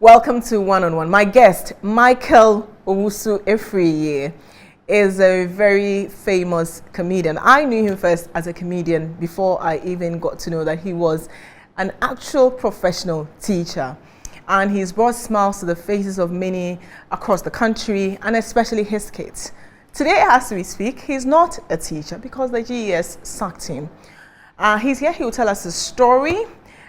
Welcome to One on One. My guest, Michael Owusu-Efriye, is a very famous comedian. I knew him first as a comedian before I even got to know that he was an actual professional teacher. And he's brought smiles to the faces of many across the country, and especially his kids. Today, as we speak, he's not a teacher because the GES sacked him. He's here, he will tell us his story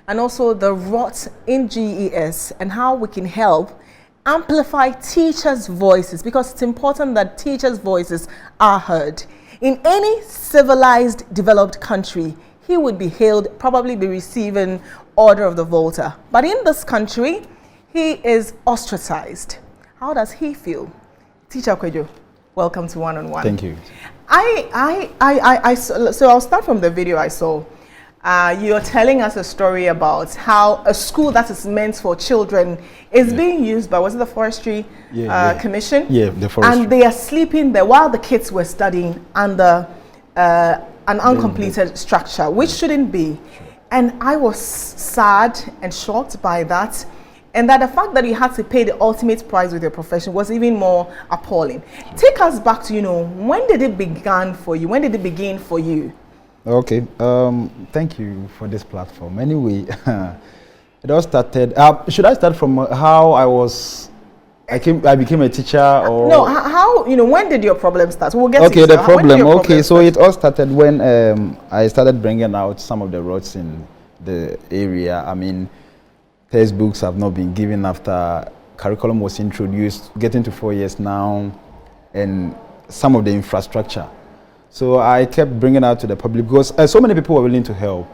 and also the rot in GES and how we can help amplify teachers' voices, because it's important that teachers' voices are heard. In any civilized, developed country, he would be hailed, probably be receiving Order of the Volta. But in this country, he is ostracized. How does he feel? Teacher Kwadwo, welcome to One on One. Thank you. So I'll start from the video I saw. You're telling us a story about how a school that is meant for children is being used by, was it the Forestry Commission? Yeah, the Forestry. And they are sleeping there while the kids were studying under an uncompleted structure, which shouldn't be. Sure. And I was sad and shocked by that. And that the fact that you had to pay the ultimate price with your profession was even more appalling. Sure. Take us back to, when did it begin for you? When did it begin for you? Okay, thank you for this platform. Anyway, it all started. Should I start from how I became a teacher, or no? How when did your problem start? We'll get okay. The problem. Okay, so start? it all started when I started bringing out some of the roads in the area. I mean, textbooks have not been given after curriculum was introduced, getting to 4 years now, and some of the infrastructure. So I kept bringing out to the public because so many people were willing to help.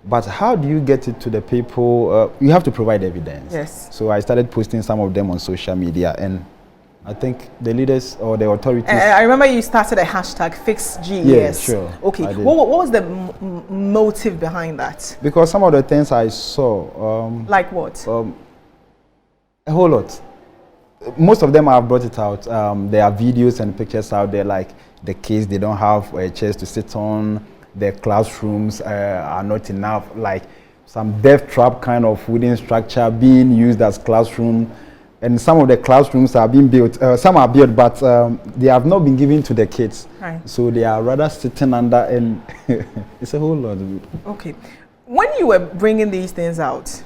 But how do you get it to the people? You have to provide evidence. Yes. So I started posting some of them on social media, and I think the leaders or the authorities. I remember you started a hashtag #FixGES. Yeah, sure. Okay. What was the motive behind that? Because some of the things I saw. Like what? A whole lot. Most of them I have brought it out. There are videos and pictures out there, like the kids, they don't have chairs to sit on. Their classrooms are not enough, like some death trap kind of wooden structure being used as classroom. And some of the classrooms are being built. Some are built, but they have not been given to the kids. Right. So they are rather sitting under, and it's a whole lot of it. Okay. When you were bringing these things out,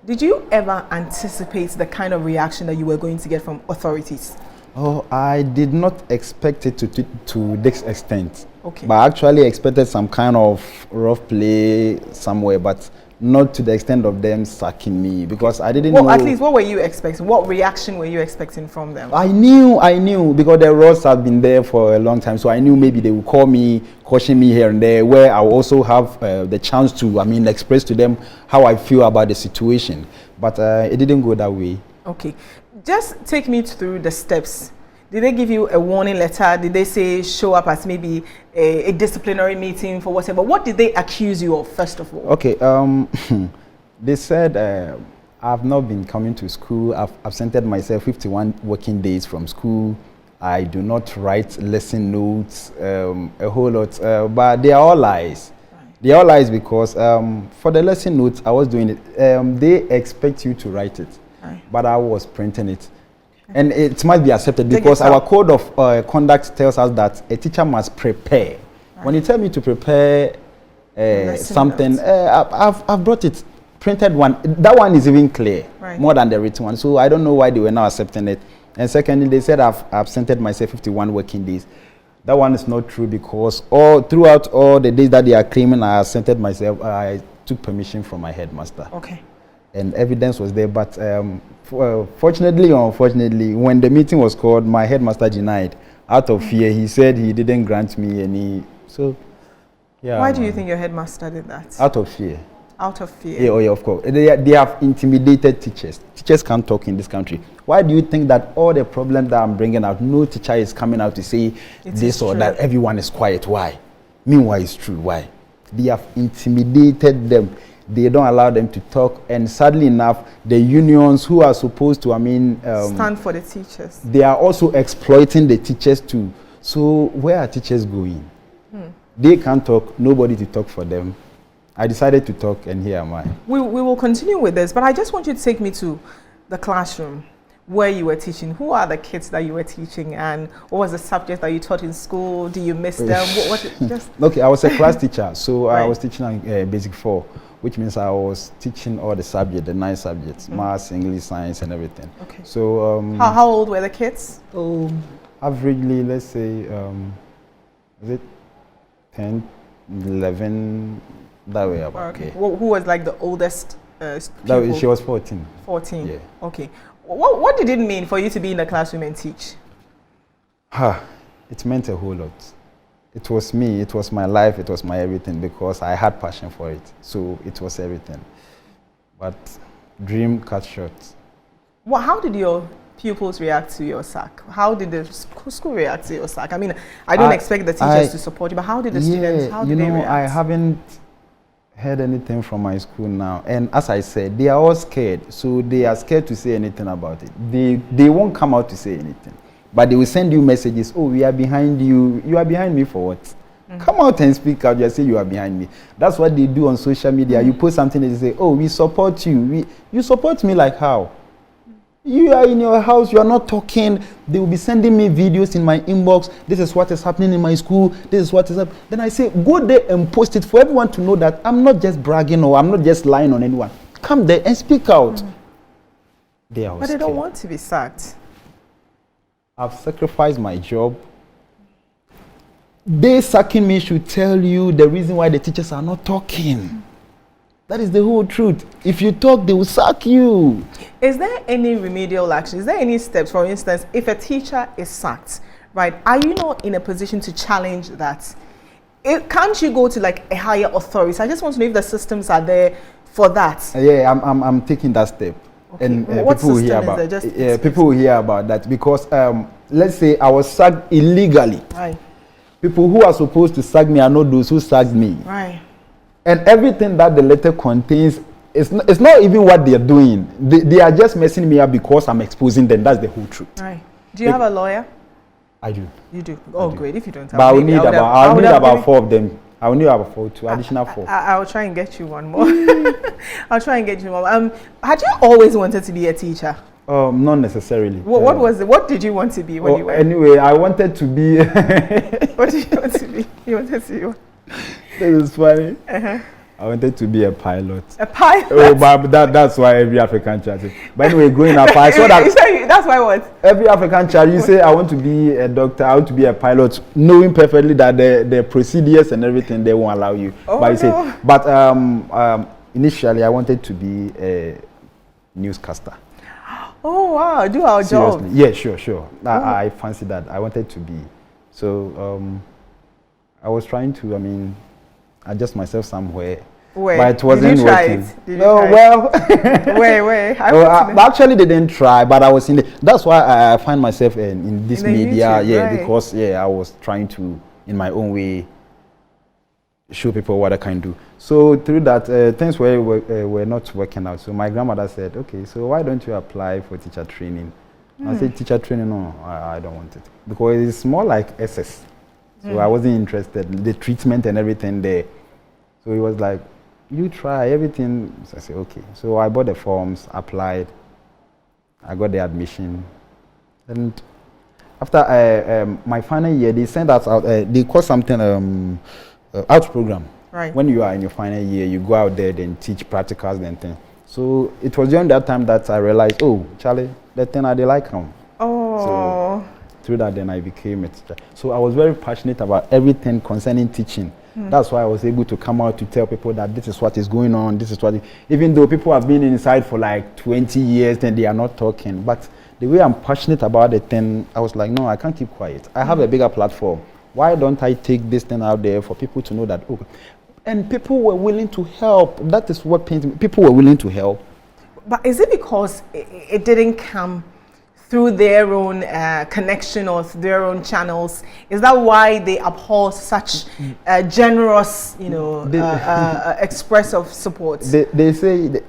did you ever anticipate the kind of reaction that you were going to get from authorities? Oh, I did not expect it to this extent. Okay. But I actually expected some kind of rough play somewhere, but not to the extent of them sacking me, because I didn't know. Well, at least what were you expecting? What reaction were you expecting from them? I knew because the roads have been there for a long time, so I knew maybe they would call me, caution me here and there, where I will also have the chance to, express to them how I feel about the situation. But it didn't go that way. Okay. Just take me through the steps. Did they give you a warning letter? Did they say show up at maybe a disciplinary meeting for whatever? What did they accuse you of, first of all? Okay, they said I've not been coming to school. I've absented myself 51 working days from school. I do not write lesson notes, a whole lot, but they are all lies. Right. They are all lies because for the lesson notes, I was doing it. They expect you to write it. Right. But I was printing it. Okay. And it must be accepted because our code of conduct tells us that a teacher must prepare. Right. When you tell me to prepare something, I've brought it, printed one. That one is even clear, right, more than the written one. So I don't know why they were not accepting it. And secondly, they said I've absented myself 51 working days. That one is not true because throughout all the days that they are claiming I absented myself, I took permission from my headmaster. Okay. And evidence was there, but fortunately or unfortunately, when the meeting was called, my headmaster denied. Out of fear, he said he didn't grant me any. So, yeah. Why do you think your headmaster did that? Out of fear. Out of fear. Yeah, of course. They have intimidated teachers. Teachers can't talk in this country. Why do you think that all the problems that I'm bringing out, no teacher is coming out to say this or that? Everyone is quiet. Why? Meanwhile, it's true. Why? They have intimidated them. They don't allow them to talk, and sadly enough, the unions who are supposed to, stand for the teachers, they are also exploiting the teachers too. So where are teachers going? They can't talk, nobody to talk for them. I decided to talk, and here am I. We will continue with this, but I just want you to take me to the classroom where you were teaching, who are the kids that you were teaching, and what was the subject that you taught in school? Do you miss them? Just Okay, I was a class teacher, so Right. I was teaching Basic 4, which means I was teaching all the subjects, the 9 subjects, maths, English, science, and everything. Okay. So how old were the kids? averagely, let's say, is it 10, 11, that way about. Okay. Yeah. Who was like the oldest That pupil? way, she was 14. 14. Yeah. Okay. What did it mean for you to be in the classroom and teach? It meant a whole lot. It was me, it was my life, it was my everything, because I had passion for it. So it was everything. But dream cut short. Well, how did your pupils react to your sack? How did the school react to your sack? I mean, I don't expect the teachers to support you, but how did the students, how did they react? I haven't heard anything from my school now. And as I said, they are all scared. So they are scared to say anything about it. They won't come out to say anything. But they will send you messages, oh, we are behind you. You are behind me for what? Come out and speak out. Just say you are behind me. That's what they do on social media. You post something and they say, oh, we support you. You support me like how? You are in your house, you are not talking. They will be sending me videos in my inbox. This is what is happening in my school. This is what is up. Then I say, go there and post it for everyone to know that I'm not just bragging or I'm not just lying on anyone. Come there and speak out. They are But they don't want to be sacked. I've sacrificed my job. They sacking me should tell you the reason why the teachers are not talking. That is the whole truth. If you talk, they will sack you. Is there any remedial action? Is there any steps? For instance, if a teacher is sacked, right, are you not in a position to challenge that? Can't you go to like a higher authority? I just want to know if the systems are there for that. Yeah, I'm taking that step. Okay. And What people will hear system is about there? people will hear about that because let's say I was sacked illegally. Right. People who are supposed to sack me are not those who sacked me. Right. And everything that the letter contains, it's not even what they are doing. They are just messing me up because I'm exposing them. That's the whole truth. Right. Do you have a lawyer? I do. You do. Oh, great. If you don't have, But I will need I'll need about 4 of them. I will need about 4, 2 additional 4. I'll try and get you one more. I'll try and get you one. Had you always wanted to be a teacher? Not necessarily. What was it? What did you want to be when you were? Anyway, I wanted to be. What did you want to be? You wanted to be what? This is funny. I wanted to be a pilot. A pilot? Oh, but that's why every African child says. But anyway, growing up, I saw that. That's why what? Every African child, you say, I want to be a doctor, I want to be a pilot, knowing perfectly that the procedures and everything, they won't allow you. Oh, but you no. say, but initially, I wanted to be a newscaster. Oh, wow. Do our job. Seriously. Yeah, sure. I fancy that. I wanted to be. So, I was trying to, adjust myself somewhere. Wait, but it wasn't did you try working. it? Did you No, try well. Wait. I actually didn't try, but I was in that's why I find myself in this media. YouTube, right. Because I was trying to, in my own way, show people what I can do. So through that, things were not working out. So my grandmother said, okay, so why don't you apply for teacher training? I said, teacher training, no, I don't want it. Because it's more like SS. So I wasn't interested, the treatment and everything there. So he was like, you try everything. So I said, okay. So I bought the forms, applied, I got the admission. And after my final year, they sent us out, they call something out program. Right. When you are in your final year, you go out there, then teach practicals and things. So it was during that time that I realized, oh, Charlie, that thing I like him. Oh. So through that, then I became a teacher. So I was very passionate about everything concerning teaching. That's why I was able to come out to tell people that this is what is going on, this is what, even though people have been inside for like 20 years and they are not talking. But the way I'm passionate about it, then I was like, no, I can't keep quiet. I have a bigger platform. Why don't I take this thing out there for people to know that, oh, and people were willing to help. That is what pains me. People were willing to help. But is it because it didn't come through their own connection or their own channels? Is that why they abhor such generous, express of support? They say,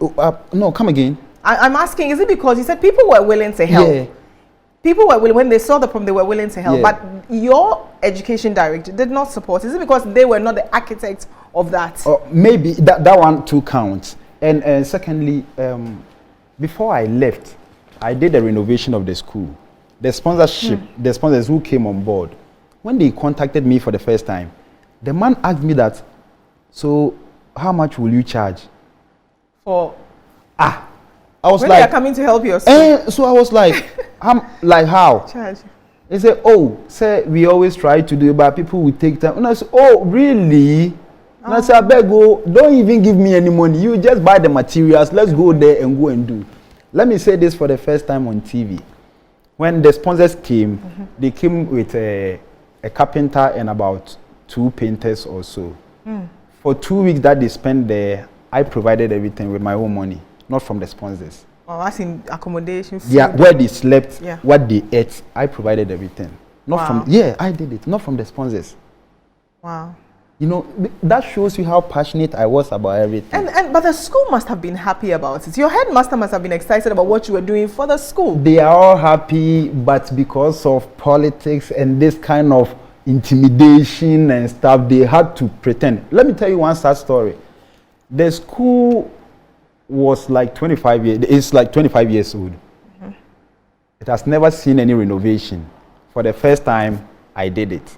no, come again. I'm asking, is it because you said people were willing to help? Yeah. People were willing, when they saw the problem, they were willing to help. Yeah. But your education director did not support. Is it because they were not the architect of that? Maybe that one too counts. And secondly, before I left, I did the renovation of the school. The sponsorship, the sponsors who came on board, when they contacted me for the first time, the man asked me that, so how much will you charge? For I was when like, they are coming to help your school. so I was like, like how? Charge. He said, oh, sir, we always try to do it, but people will take time. And I said, oh, really? And I said, I beg you, don't even give me any money. You just buy the materials. Let's go there and go and do. Let me say this for the first time on TV. When the sponsors came, they came with a carpenter and about 2 painters or so. For 2 weeks that they spent there, I provided everything with my own money, not from the sponsors. Oh, that's in accommodation. Food. Yeah, where they slept, Yeah. what they ate, I provided everything. Not from, yeah, I did it, not from the sponsors. Wow. You know, that shows you how passionate I was about everything. But the school must have been happy about it. Your headmaster must have been excited about what you were doing for the school. They are all happy, but because of politics and this kind of intimidation and stuff, they had to pretend. Let me tell you one sad story. The school was like 25 years, it's like 25 years old. It has never seen any renovation. For the first time, I did it.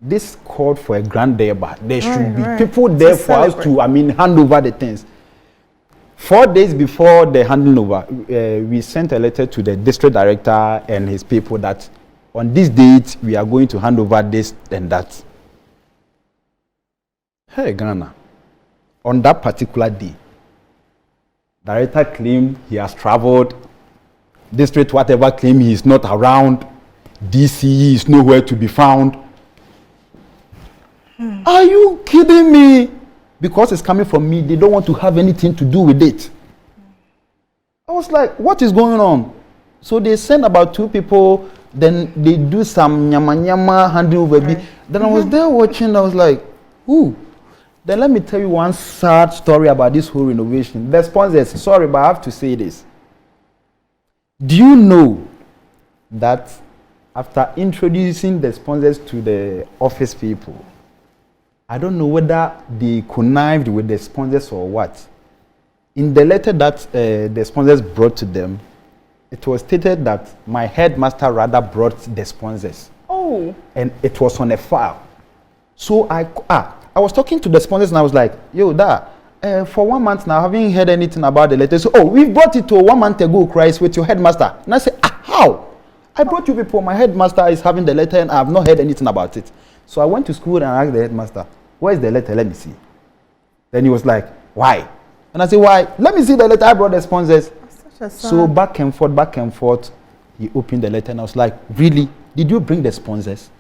This called for a grand day, but there should be people there for us to, hand over the things. 4 days before the handing over, we sent a letter to the district director and his people that on this date, we are going to hand over this and that. Hey, Ghana, on that particular day, director claimed he has traveled, district whatever claimed he is not around, DC is nowhere to be found. Are you kidding me? Because it's coming from me, they don't want to have anything to do with it. I was like, what is going on? So they sent about 2 people, then they do some nyama handing over. Then I was there watching, I was like, ooh. Then let me tell you one sad story about this whole renovation. The sponsors, sorry, but I have to say this. Do you know that after introducing the sponsors to the office people, I don't know whether they connived with the sponsors or what. In the letter that the sponsors brought to them, it was stated that my headmaster rather brought the sponsors. Oh. And it was on a file. So I was talking to the sponsors and I was like, yo, for 1 month now, I haven't heard anything about the letter. So, we've brought it to 1 month ago, Christ, with your headmaster. And I said, how? I brought you people. My headmaster is having the letter and I have not heard anything about it. So I went to school and asked the headmaster, where's the letter? Let me see. Then he was like, why? And I said, why? Let me see the letter. I brought the sponsors. So back and forth, he opened the letter and I was like, really? Did you bring the sponsors?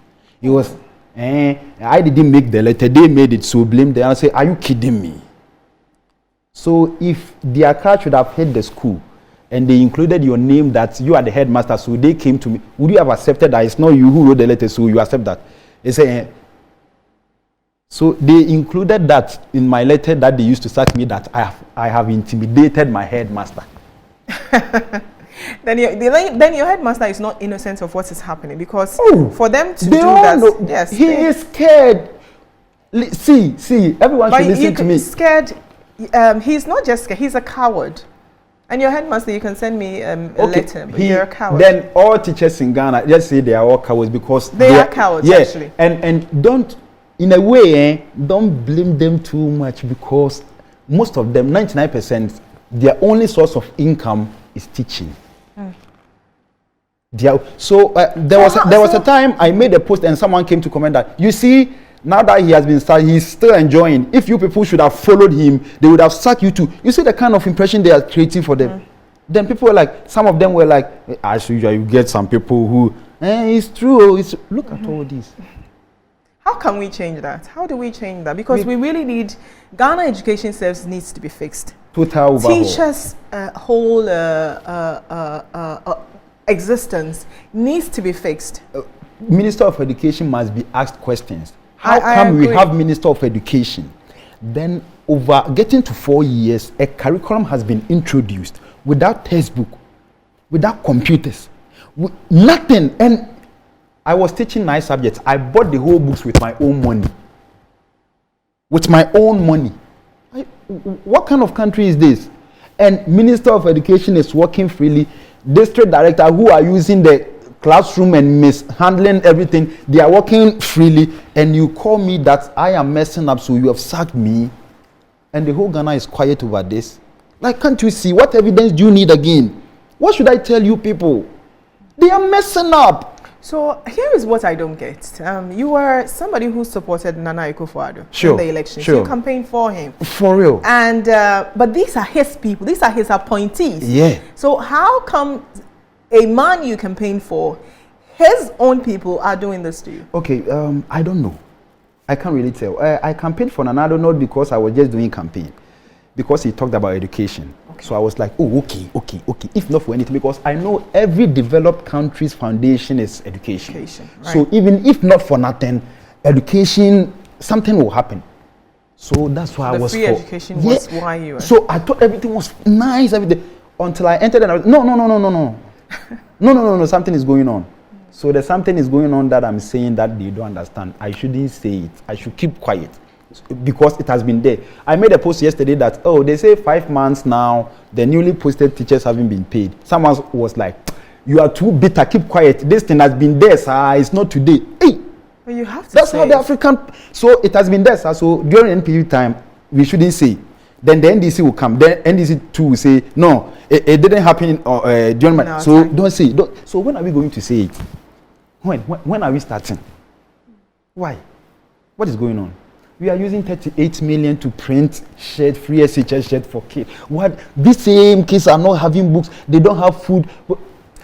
He was, I didn't make the letter. They made it, so blame them. I said, are you kidding me? So if the car should have hit the school and they included your name that you are the headmaster, so they came to me, would you have accepted that it's not you who wrote the letter, so you accept that? They say, so they included that in my letter that they used to sack me, that I have intimidated my headmaster. Then your headmaster is not innocent of what is happening, because for them to do that, yes, he is scared. See, everyone should listen to me. Scared. He's not just scared; he's a coward. And your headmaster, you can send me a letter, but you're a coward. Then all teachers in Ghana just say they are all cowards because they are cowards. Yeah, actually. And don't, in a way, don't blame them too much, because most of them, 99%, their only source of income is teaching. There was a time I made a post and someone came to comment that, you see, now that he has been started, he's still enjoying. If you people should have followed him, they would have sacked you too. You see the kind of impression they are creating for them. Then people were like, some of them were like, as usual, you get some people who, it's true. Look at all this. How can we change that? How do we change that? Because we really need, Ghana education service needs to be fixed. Total overhaul. Teachers' whole existence needs to be fixed. Minister of Education must be asked questions. How come we have Minister of Education? Then over getting to 4 years, a curriculum has been introduced without textbook, without computers, nothing. And I was teaching 9 subjects. I bought the whole books with my own money. With my own money. What kind of country is this? And Minister of Education is working freely. district director who are using the classroom and mishandling everything. They are working freely, and you call me that I am messing up, so you have sacked me, and the whole Ghana is quiet over this. Like, can't you see? What evidence do you need again? What should I tell you people? They are messing up. So here is what I don't get. You were somebody who supported Nana Akufo-Addo in the election. Sure. So you campaigned for him. For real. And but these are his people. These are his appointees. Yeah. So how come a man you campaign for, his own people are doing this to you? Okay, I don't know. I can't really tell. I campaigned for Nana Akufo not because I was just doing campaign, because he talked about education. Okay. So I was like, oh, okay. If not for anything, because I know every developed country's foundation is education. Right. So even if not for nothing, education, something will happen. So that's why I was for. The free education was why you were. So I thought everything was nice, everything, until I entered and I was, no, something is going on. So there's something is going on that I'm saying that they don't understand. I shouldn't say it. I should keep quiet, because it has been there. I made a post yesterday that, oh, they say 5 months now, the newly posted teachers haven't been paid. Someone was like, you are too bitter, keep quiet. This thing has been there, sir. It's not today. Hey, but you have to. That's say how the African. So it has been there, sir. So during NPU time, we shouldn't say. Then the NDC will come. Then NDC too will say, no, it didn't happen during my. So don't say. So when are we going to say it? When are we starting? Why? What is going on? We are using 38 million to print free SHS shirt for kids. What? These same kids are not having books. They don't have food.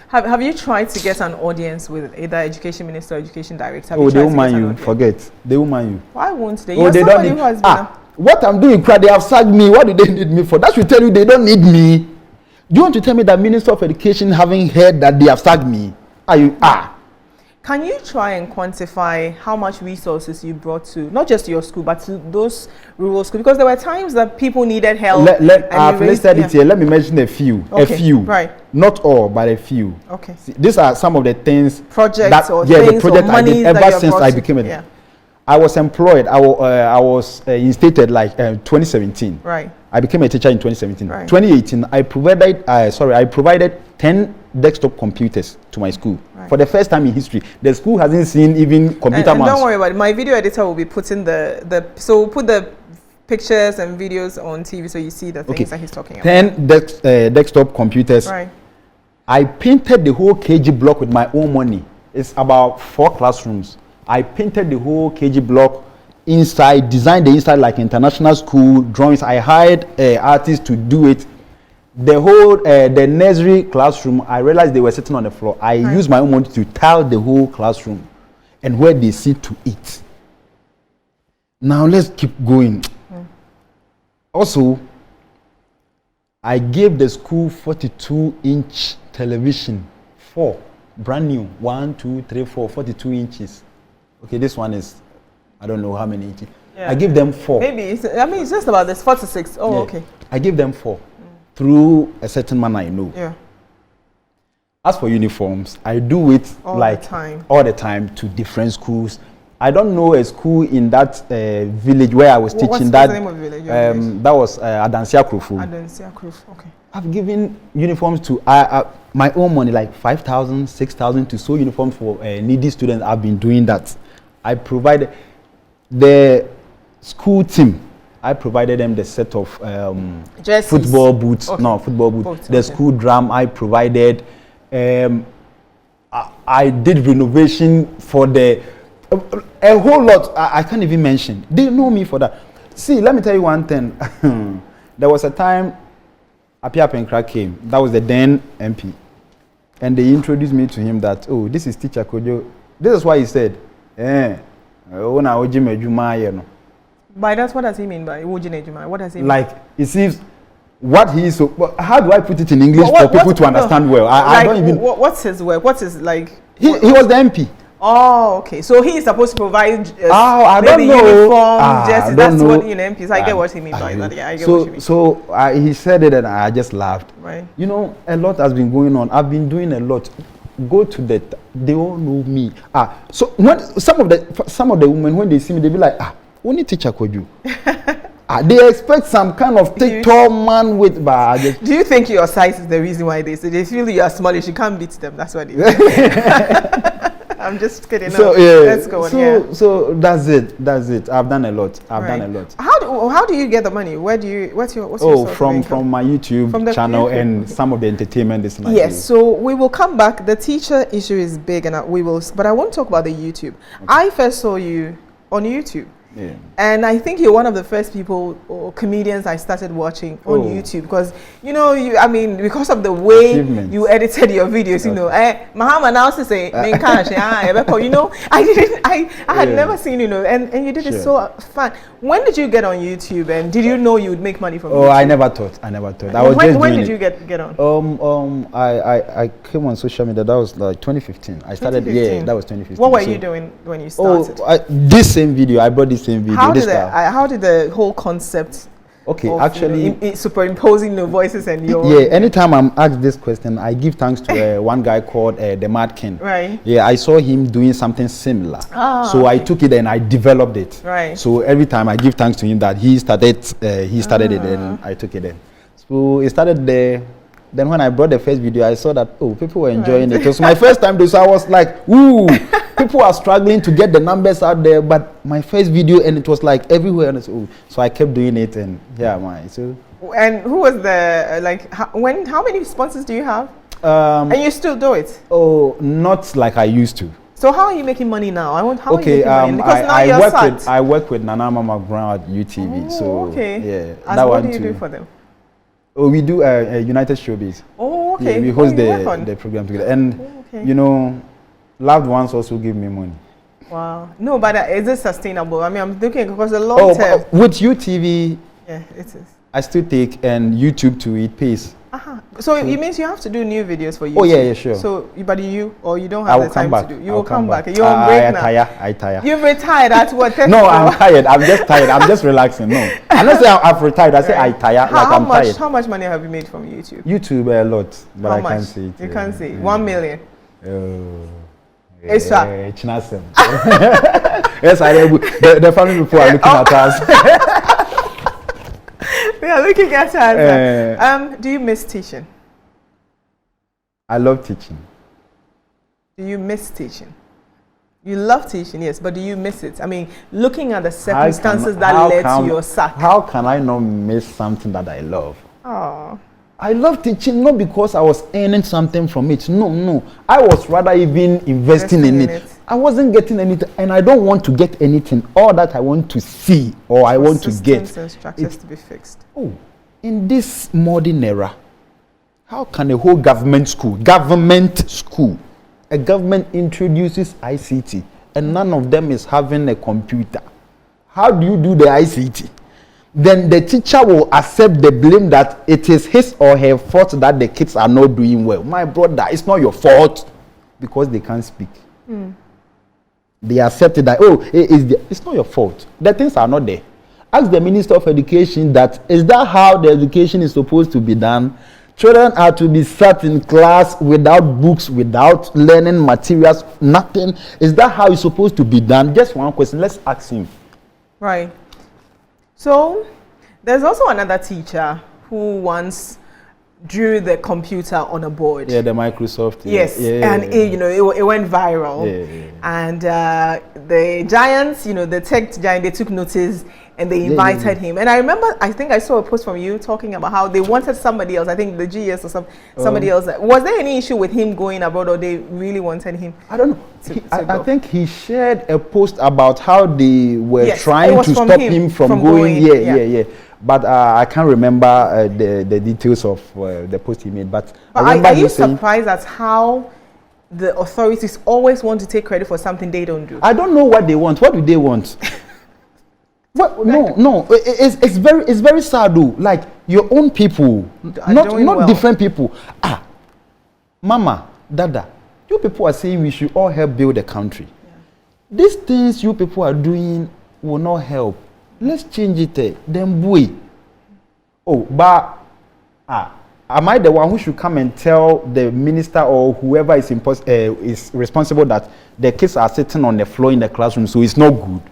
Have you tried to get an audience with either education minister or education director? Oh, they won't mind you. Forget. They won't mind you. Why won't they? Oh, they don't need. What I'm doing, they have sacked me. What do they need me for? That should tell you they don't need me. Do you want to tell me that Minister of Education having heard that they have sacked me? Can you try and quantify how much resources you brought to, not just your school, but to those rural schools? Because there were times that people needed help. I've listed it here. Let me mention a few. Okay. A few. Right. Not all, but a few. Okay. See, these are some of the things. Projects that, or yeah, things the project or I did ever since I became a. Yeah. I was employed. I was instated like 2017. Right. I became a teacher in 2017. Right. 2018, I provided 10 desktop computers to my school. Right. For the first time in history. The school hasn't seen even computer and don't worry about it. My video editor will be putting so we'll put the pictures and videos on TV so you see the things that he's talking about. 10 desktop computers. Right. I painted the whole KG block with my own money. It's about 4 classrooms. I painted the whole KG block inside, designed the inside like international school drawings. I hired artists to do it. The whole the nursery classroom, I realized they were sitting on the floor. I used my own money to tile the whole classroom and where they sit to eat. Now let's keep going. Also, I gave the school 42-inch television, 4 brand new, 1, 2, 3, 4, 42 inches. Okay, this one is, I don't know how many inches. Yeah. I give them 4. Maybe, it's just about this, 4 to 6. Oh, yeah. Okay. I give them 4 through a certain man I know. Yeah. As for uniforms, I do it all the time to different schools. I don't know a school in that village where I was teaching. What's the name of the village? That was Adansia Krofu. Adansia Krofu, okay. I've given uniforms to my own money, like 5,000, 6,000 to sew uniforms for needy students. I've been doing that. I provided the school team. I provided them the set of football boots. Okay. No, football boots. The school drum I provided. I did renovation for a whole lot. I can't even mention. They know me for that. See, let me tell you one thing. There was a time Apia Penkra came. That was the then MP. And they introduced me to him that, oh, this is Teacher Kwadwo. This is why he said, by that, what does he mean by Ujinejuma? What does he mean? Like, it seems what he is so. How do I put it in English for people to understand well? I don't even. What's his work? What's his like? He was the MP. Oh, okay. So he is supposed to provide I don't know. Uniform, jerseys. That's what MPs. I get what he means by that. Yeah, I get what you mean. So he said it and I just laughed. Right. You know, a lot has been going on. I've been doing a lot. Go to that. They all know me. So when some of the women when they see me, they be like, only Teacher Kwadwo. They expect some kind of tall man with. Do you think your size is the reason why they say they feel you are smallish? You can't beat them. That's what they say. I'm just kidding. So let's go on. So that's it. I've done a lot. Done a lot. How do you get the money? What's your source from my YouTube channel and some of the entertainment this night. Yes. So we will come back. The teacher issue is big, and we will. But I want to talk about the YouTube. Okay. I first saw you on YouTube. Yeah. And I think you're one of the first people or comedians I started watching on YouTube because because of the way you edited your videos, Muhammad now say I had never seen, and you did it so fun. When did you get on YouTube and did you know you would make money from YouTube? I never thought. I was when did you get on? I came on social media, that was like 2015. I started, that was 2015. What were you doing when you started? This same video, I brought this same video. How did the whole concept actually superimposing the voices and your anytime I'm asked this question, I give thanks to one guy called the Mad King. Right. I saw him doing something similar, so I took it and I developed it. Right. So every time I give thanks to him that he started it and I took it in. So it started there. Then when I brought the first video, I saw that people were enjoying it. It was my first time, so I was like, ooh, people are struggling to get the numbers out there. But my first video, and it was like everywhere, and so I kept doing it, and so. And who was the how many sponsors do you have? And you still do it? Oh, not like I used to. So how are you making money now? Are you making money? Because now I work with Nana Mama Brown at UTV. What do you do for them? We do United Showbiz. Oh, okay. Yeah, we host the program together. And, loved ones also give me money. Wow. No, but is it sustainable? I mean, I'm looking because the long term. With UTV, yeah, it is. I still take, and YouTube too, it pays. So it means you have to do new videos for YouTube. Oh, yeah, sure. So, you don't have the time to do. You will come back. You're on break now. I tire. You've retired at what? No, I'm tired. I'm just tired. I'm just relaxing. No. I'm not saying I've retired. I say I tire. I'm tired. How much money have you made from YouTube? YouTube, a lot. But I can't say it. You can't say 1 million. It's nothing. Yes, the family people are looking at us. They are looking at us. Do you miss teaching? I love teaching. Do you miss teaching? You love teaching, yes, but do you miss it? I mean, looking at the circumstances that led to your sack. How can I not miss something that I love? Oh. I love teaching not because I was earning something from it. No. I was rather even investing in it. I wasn't getting anything, and I don't want to get anything. All that I want to see or I want to get. Systems and structures to be fixed. In this modern era, how can a whole government school, a government introduces ICT, and none of them is having a computer? How do you do the ICT? Then the teacher will accept the blame that it is his or her fault that the kids are not doing well. My brother, it's not your fault because they can't speak. They accepted that, it's not your fault. The things are not there. Ask the Minister of Education is that how the education is supposed to be done? Children are to be sat in class without books, without learning materials, nothing. Is that how it's supposed to be done? Just one question. Let's ask him. Right. So, there's also another teacher who once drew the computer on a board. Yeah, the Microsoft. Yes, and it went viral. And the giants, the tech giant, they took notice and they invited him. And I remember, I think I saw a post from you talking about how they wanted somebody else. I think the GS or somebody else. Was there any issue with him going abroad, or they really wanted him? I don't know. I think he shared a post about how they were trying to stop him from going. Yeah. But I can't remember the details of the post he made. But are you surprised at how the authorities always want to take credit for something they don't do? I don't know what they want. What do they want? No. It's very sad, though. Like your own people, not different people. Mama, Dada, you people are saying we should all help build the country. These things you people are doing will not help. Let's change it. Then boy. Am I the one who should come and tell the minister or whoever is responsible that the kids are sitting on the floor in the classroom, so it's not good?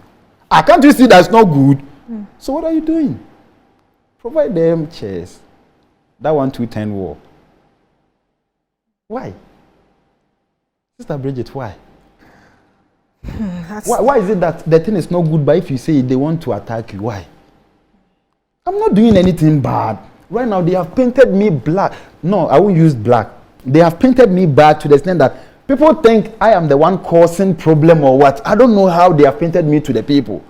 Can't you see that's not good? So what are you doing? Provide them chairs. That 1-2-10 war. Why? Sister Bridget, why? Why is it that the thing is not good, but if you say they want to attack you, why? I'm not doing anything bad. Right now, they have painted me black. No, I won't use black. They have painted me bad to the extent that people think I am the one causing problem or what. I don't know how they have painted me to the people.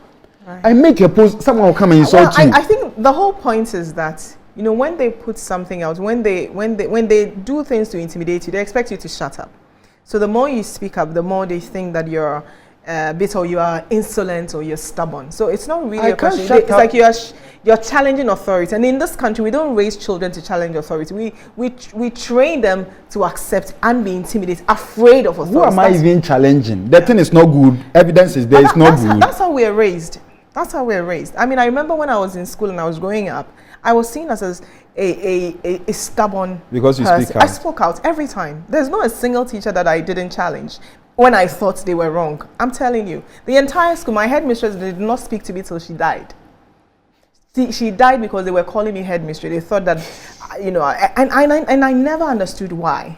Right. I make a post, someone will come and insult you. I think the whole point is that, you know, when they put something out, when they do things to intimidate you, they expect you to shut up. So the more you speak up, the more they think that you're bit or you are insolent or you're stubborn. So it's not really a question. It's like you're challenging authority. And in this country, we don't raise children to challenge authority. We train them to accept and be intimidated, afraid of authority. Who am I even challenging? That thing is not good. Evidence is there. It's not good. That's how we're raised. That's how we're raised. I mean, I remember when I was in school and I was growing up, I was seen as a stubborn because you person. Speak out. I spoke out every time. There's not a single teacher that I didn't challenge when I thought they were wrong. I'm telling you, the entire school, my headmistress did not speak to me till she died. She died because they were calling me headmistress. They thought that, you know, and I never understood why.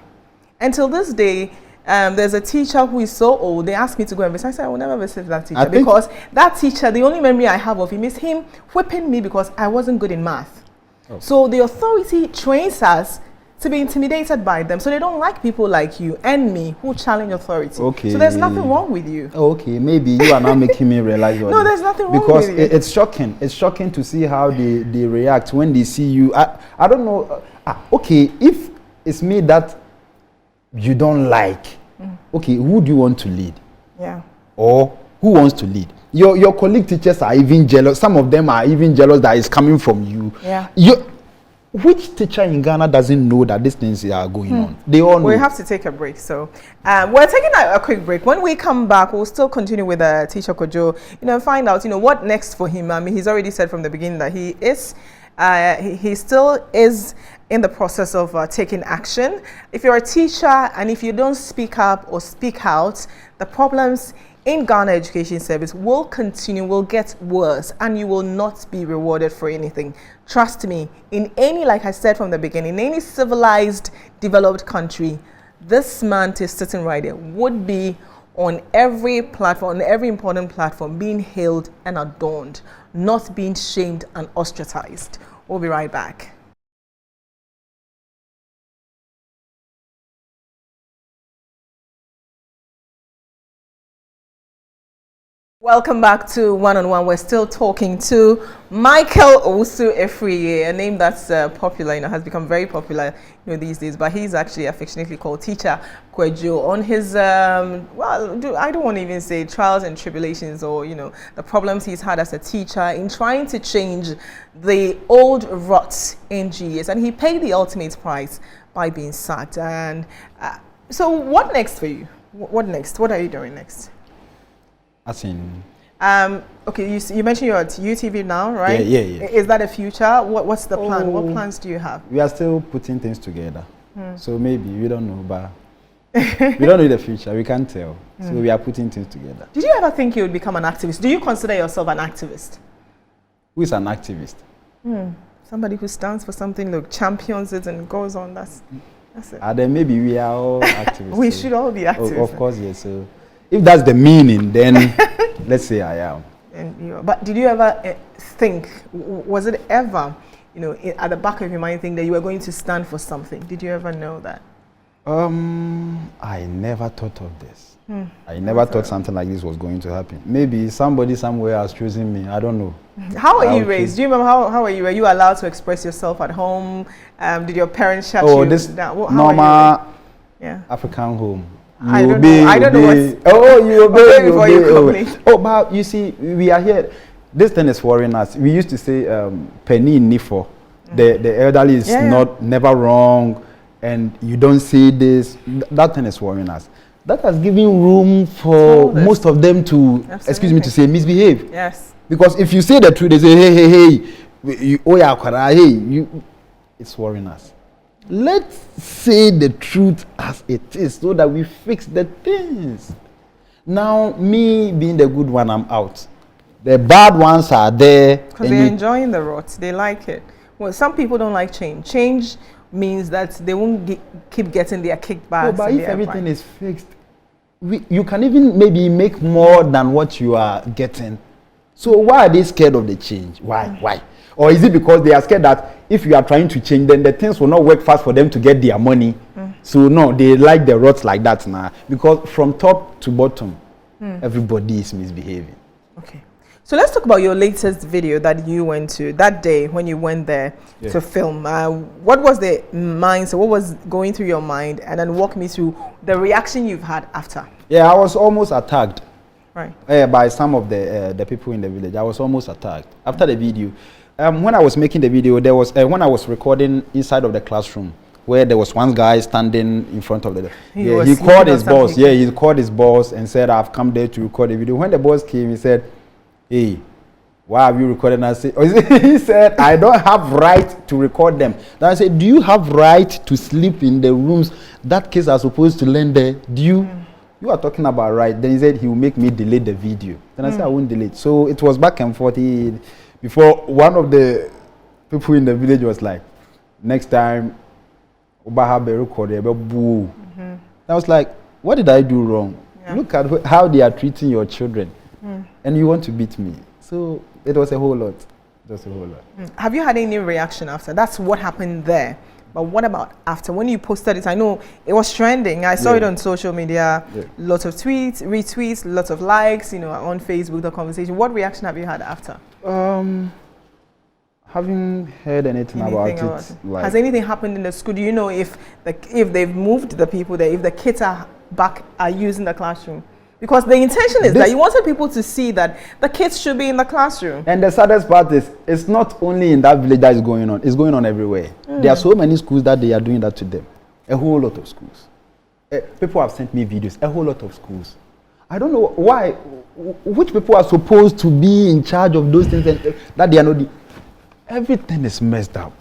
Until this day, there's a teacher who is so old. They asked me to go and visit. I said I will never visit that teacher because that teacher, the only memory I have of him is him whipping me because I wasn't good in math. Oh. So the authority trains us to be intimidated by them. So they don't like people like you and me who challenge authority. Okay. So there's nothing wrong with you. Okay, maybe you are now making me realize what. No, there's nothing wrong because with you. It's shocking. It's shocking to see how they react when they see you. I don't know. Okay, if it's me that you don't like, okay, who do you want to lead? Yeah. Or who wants to lead? Your colleague teachers are even jealous. Some of them are even jealous that it's coming from you. Yeah. Which teacher in Ghana doesn't know that these things are going on? They all know. We have to take a break. So we're taking a quick break. When we come back, we'll still continue with Teacher Kwadwo, you know, and find out, you know, what next for him. I mean, he's already said from the beginning that he still is in the process of taking action. If you're a teacher and if you don't speak up or speak out, the problems in Ghana Education Service will continue, will get worse, and you will not be rewarded for anything. Trust me, in any, like I said from the beginning, in any civilized, developed country, this man is sitting right there, would be on every platform, on every important platform, being hailed and adorned, not being shamed and ostracized. We'll be right back. Welcome back to One on One. We're still talking to Michael Owusu-Efriye, a name that's popular, you know, has become very popular, you know, these days. But he's actually affectionately called Teacher Kwadwo. On his, I don't want to even say trials and tribulations, or, you know, the problems he's had as a teacher in trying to change the old ruts in GS, and he paid the ultimate price by being sacked. And so, what next for you? What next? What are you doing next? As in, okay, you mentioned you're at UTV now, right? Yeah. Is that a future? What's the plan? What plans do you have? We are still putting things together. So maybe, we don't know, but we don't know the future. We can't tell. So we are putting things together. Did you ever think you would become an activist? Do you consider yourself an activist? Who is an activist? Somebody who stands for something, look, champions it and goes on. That's it. Then maybe we are all activists. We should all be activists. Of course, yes. So if that's the meaning, then let's say I am. But did you ever think, was it ever, you know, at the back of your mind, think that you were going to stand for something? Did you ever know that? I never thought of this. I never thought something like this was going to happen. Maybe somebody somewhere has chosen me. I don't know. How were you raised? Do you remember how were you? Were you allowed to express yourself at home? Did your parents shut you down? Normal African home. I don't know what. You obey before you complain. But you see, we are here. This thing is worrying us. We used to say, "Penny nifo." The elderly is never wrong, and you don't say this. That thing is worrying us. That has given room for most of them to, excuse me to say, misbehave. Yes. Because if you say the truth, they say, hey, it's worrying us. Let's say the truth as it is so that we fix the things. Now, me being the good one, I'm out. The bad ones are there. Because they're enjoying the rot. They like it. Well, some people don't like change. Change means that they won't keep getting their kickbacks. Oh, but if everything is fixed, you can even maybe make more than what you are getting. So why are they scared of the change? Why? Or is it because they are scared that if you are trying to change, then the things will not work fast for them to get their money? So no, they like the routes like that now. Because from top to bottom, everybody is misbehaving. Okay. So let's talk about your latest video that you went to that day when you went there to film. What was the mindset? What was going through your mind? And then walk me through the reaction you've had after. Yeah, I was almost attacked. Right. By some of the people in the village. I was almost attacked after the video. When I was making the video, there was when I was recording inside of the classroom, where there was one guy standing in front of the. He called his boss. Yeah, he called his boss and said, "I've come there to record the video." When the boss came, he said, "Hey, why have you recorded?" I said, he said, "I don't have right to record them." Then I said, "Do you have right to sleep in the rooms that kids are supposed to learn there? Do you?" You are talking about right. Then he said he will make me delete the video. Then I said I won't delete. So it was back and forth. Before one of the people in the village was like, "Next time, Obaha record." I was like, "What did I do wrong? Look at how they are treating your children, and you want to beat me." So it was a whole lot. Have you had any reaction after? That's what happened there. But what about after? When you posted it, I know it was trending. I saw it on social media. Lots of tweets, retweets, lots of likes, on Facebook, the conversation. What reaction have you had after? Haven't heard anything about it. Like, has anything happened in the school? Do you know if they've moved the people there, if the kids are using the classroom? Because the intention is that you wanted people to see that the kids should be in the classroom. And the saddest part is, it's not only in that village that is going on. It's going on everywhere. There are so many schools that they are doing that to them. A whole lot of schools. People have sent me videos. A whole lot of schools. I don't know why. Which people are supposed to be in charge of those things that they are not. Everything is messed up.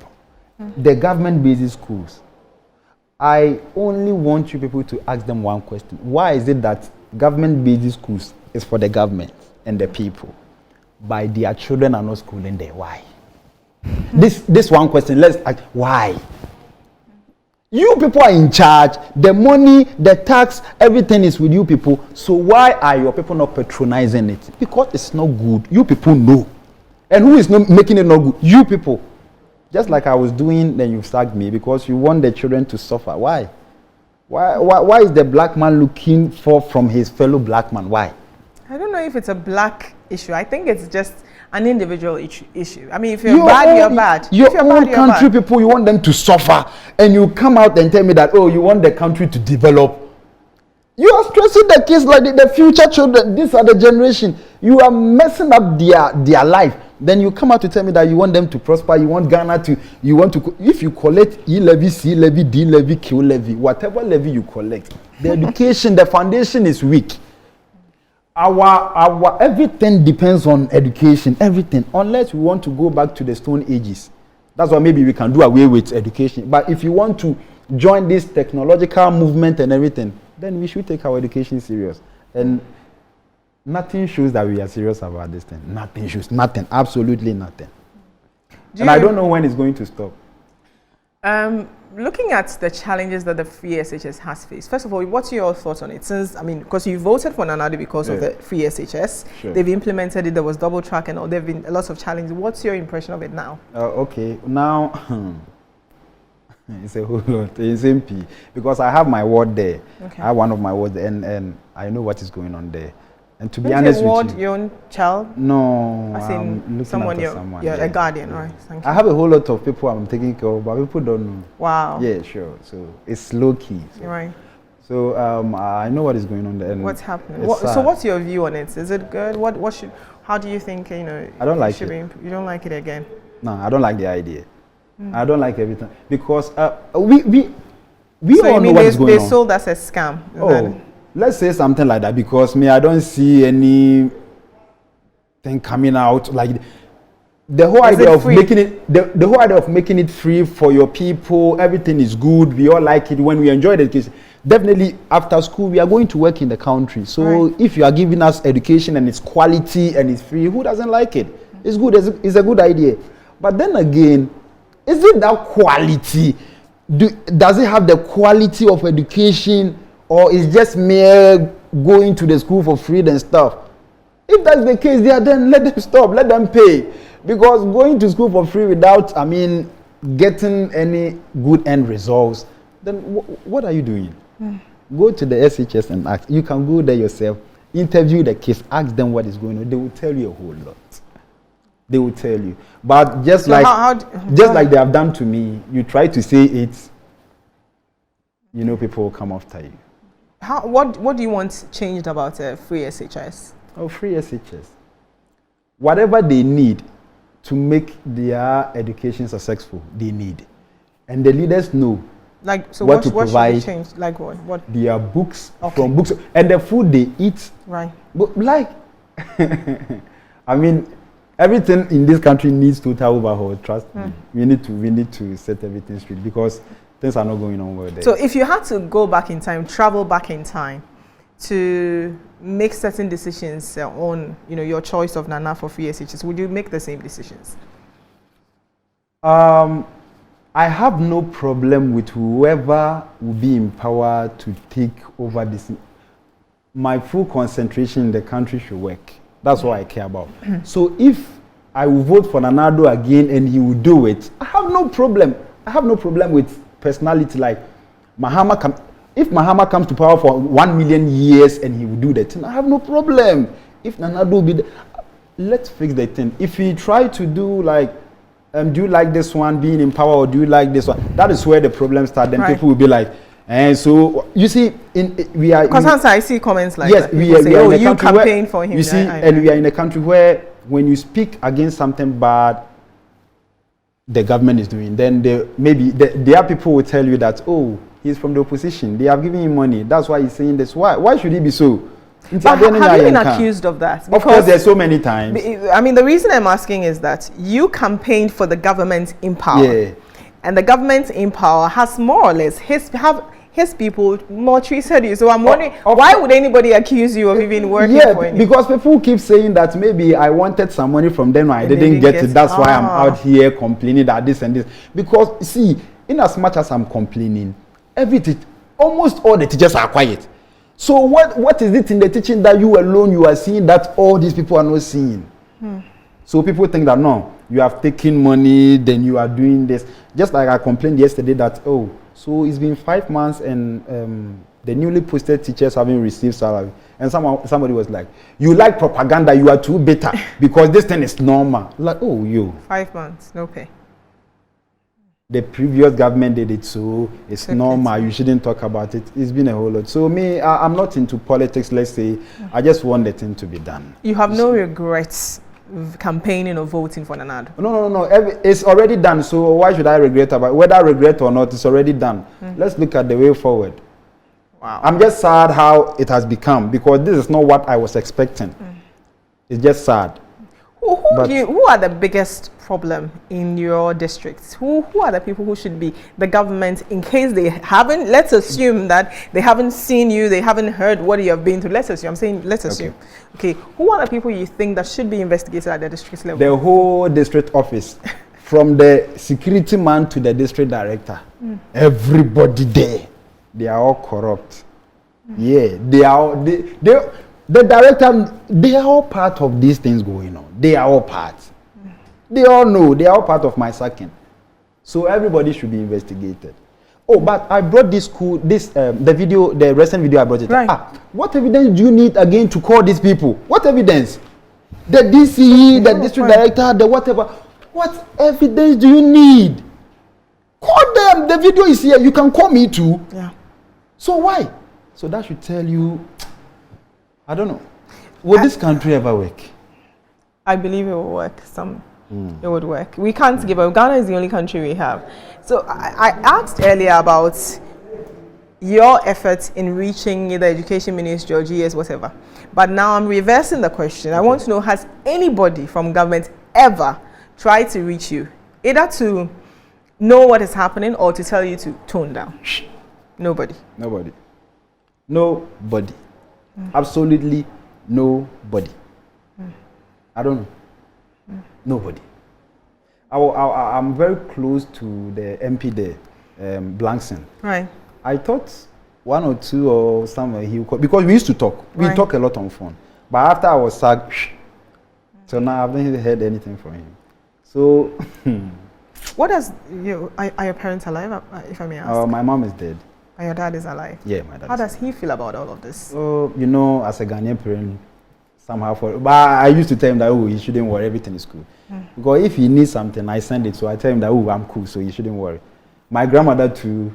The government-based schools. I only want you people to ask them one question. Why is it that government-based schools is for the government and the people, but their children are not schooling there? Why? This one question. Let's ask why. You people are in charge. The money, the tax, everything is with you people. So why are your people not patronizing it? Because it's not good. You people know. And who is not making it not good? You people. Just like I was doing, then you sacked me because you want the children to suffer. Why? Why is the black man looking from his fellow black man? Why? I don't know if it's a black issue. I think it's just an individual issue. I mean, if you're bad, you're bad. Your own country people, you want them to suffer, and you come out and tell me that, oh, you want the country to develop. You are stressing the kids like the future children. These are the generation. You are messing up their life. Then you come out to tell me that you want them to prosper. You want Ghana to. If you collect E levy, C levy, D levy, Q levy, whatever levy you collect, the education, the foundation is weak. Our everything depends on education. Everything, unless we want to go back to the Stone Ages. That's why maybe we can do away with education. But if you want to join this technological movement and everything, then we should take our education serious. And nothing shows that we are serious about this thing. Nothing shows. Nothing. Absolutely nothing. And I don't know when it's going to stop. Looking at the challenges that the free SHS has faced, first of all, what's your thoughts on it? Since, because you voted for Nanado because of the free SHS, they've implemented it, there was double track and all, there have been a lot of challenges. What's your impression of it now? Okay, now, it's a whole lot. It's MP, because I have my ward there. Okay. I have one of my wards there, and I know what is going on there. And to be honest with you, your own child? No, I'm looking someone you're a guardian, right? Thank you. I have a whole lot of people I'm taking care of, but people don't know. Wow. Yeah, sure. So it's low key. So. Right. So I know what is going on there. And what's happening? So what's your view on it? Is it good? How do you think, I don't like it. You don't like it again? No, I don't like the idea. I don't like everything. Because we all know what is going on. They sold us a scam. Let's say something like that, because I don't see anything coming out like the whole idea of making it the whole idea of making it free for your people. Everything is good. We all like it when we enjoy the education. Definitely after school we are going to work in the country. So if you are giving us education and it's quality and it's free, who doesn't like it? It's good. It's a good idea. But then again, Is it that quality? Does it have the quality of education, or is just mere going to the school for free and stuff? If that's the case, then let them stop, let them pay. Because going to school for free without, getting any good end results, then what are you doing? Go to the SHS and ask. You can go there yourself, interview the kids, ask them what is going on. They will tell you a whole lot. They will tell you. But just so like they have done to me, you try to say it, people will come after you. What do you want changed about free SHS? Oh, free SHS. Whatever they need to make their education successful, they need. And the leaders know what to provide. What should be changed? Like what? Their books, from books, and the food they eat. Right. But everything in this country needs total overhaul. Trust me. We need to set everything straight because things are not going on well there. So if you had to go back in time, travel back in time to make certain decisions on your choice of Nana for free SHS, would you make the same decisions? I have no problem with whoever will be in power to take over this. My full concentration in the country should work. That's what I care about. So if I will vote for Nanado again and he will do it, I have no problem. I have no problem with personality like Mahama. If Mahama comes to power for 1 million years and he will do that thing, I have no problem. If Nanado will be let's fix the thing. If he try to do do you like this one being in power or do you like this one? That is where the problem starts. Then people will be like, and so you see, we are. Because sometimes I see comments like yes, that. we are in you campaign for him. You see, and we are in a country where when you speak against something bad, the government is doing, then there are people who will tell you that he's from the opposition. They have given him money. That's why he's saying this. Why should he be so? But have you been accused of that? Because, of course, there's so many times. The reason I'm asking is that you campaigned for the government in power. Yeah. And the government in power has more or less his people more treated you. So I'm wondering, why would anybody accuse you of even working for anything? Because people keep saying that maybe I wanted some money from them and I didn't get it. That's why I'm out here complaining that this and this. Because, see, in as much as I'm complaining, almost all the teachers are quiet. So what is it in the teaching that you alone you are seeing that all these people are not seeing? So people think that no, you have taken money, then you are doing this. Just like I complained yesterday that so it's been 5 months and the newly posted teachers haven't received salary. And somebody was like, you like propaganda, you are too bitter because this thing is normal. Like, 5 months, no pay. The previous government did it, so it's normal. You shouldn't talk about it. It's been a whole lot. So me, I'm not into politics, let's say. I just want the thing to be done. You have no regrets campaigning or voting for Nanado? No. It's already done, so why should I regret about it? Whether I regret or not, it's already done. Let's look at the way forward. Wow. I'm just sad how it has become because this is not what I was expecting. It's just sad. Who are the biggest problem in your districts? Who are the people who should be the government in case they haven't? Let's assume that they haven't seen you, they haven't heard what you have been through. Let's assume. Okay, who are the people you think that should be investigated at the district level? The whole district office, from the security man to the district director, everybody there, they are all corrupt. Yeah, they are. The director, they are all part of these things going on. They are all part. They all know. They are all part of my sacking. So everybody should be investigated. But I brought the recent video I brought it. Right. What evidence do you need again to call these people? What evidence? The DCE, the district director, the whatever. What evidence do you need? Call them. The video is here. You can call me too. Yeah. So why? So that should tell you. I don't know. Will this country ever work? I believe it will work. It would work. We can't give up. Ghana is the only country we have. So I asked earlier about your efforts in reaching the education ministry or GS, whatever. But now I'm reversing the question. I want to know, has anybody from government ever tried to reach you, either to know what is happening or to tell you to tone down? Nobody. Absolutely nobody. I don't know. Nobody. I'm very close to the MP there, Blankson. Right. I thought one or two or somewhere he would call, because we used to talk. We talk a lot on phone. But after I was sacked, so now I haven't heard anything from him. So, what does are your parents alive, if I may ask? My mom is dead. And your dad is alive? Yeah, my dad. How does he feel about all of this? So, you know, as a Ghanaian parent, somehow but I used to tell him that, oh, he shouldn't worry, everything is cool. Because if he needs something, I send it. So I tell him that, oh, I'm cool, so he shouldn't worry. My grandmother too.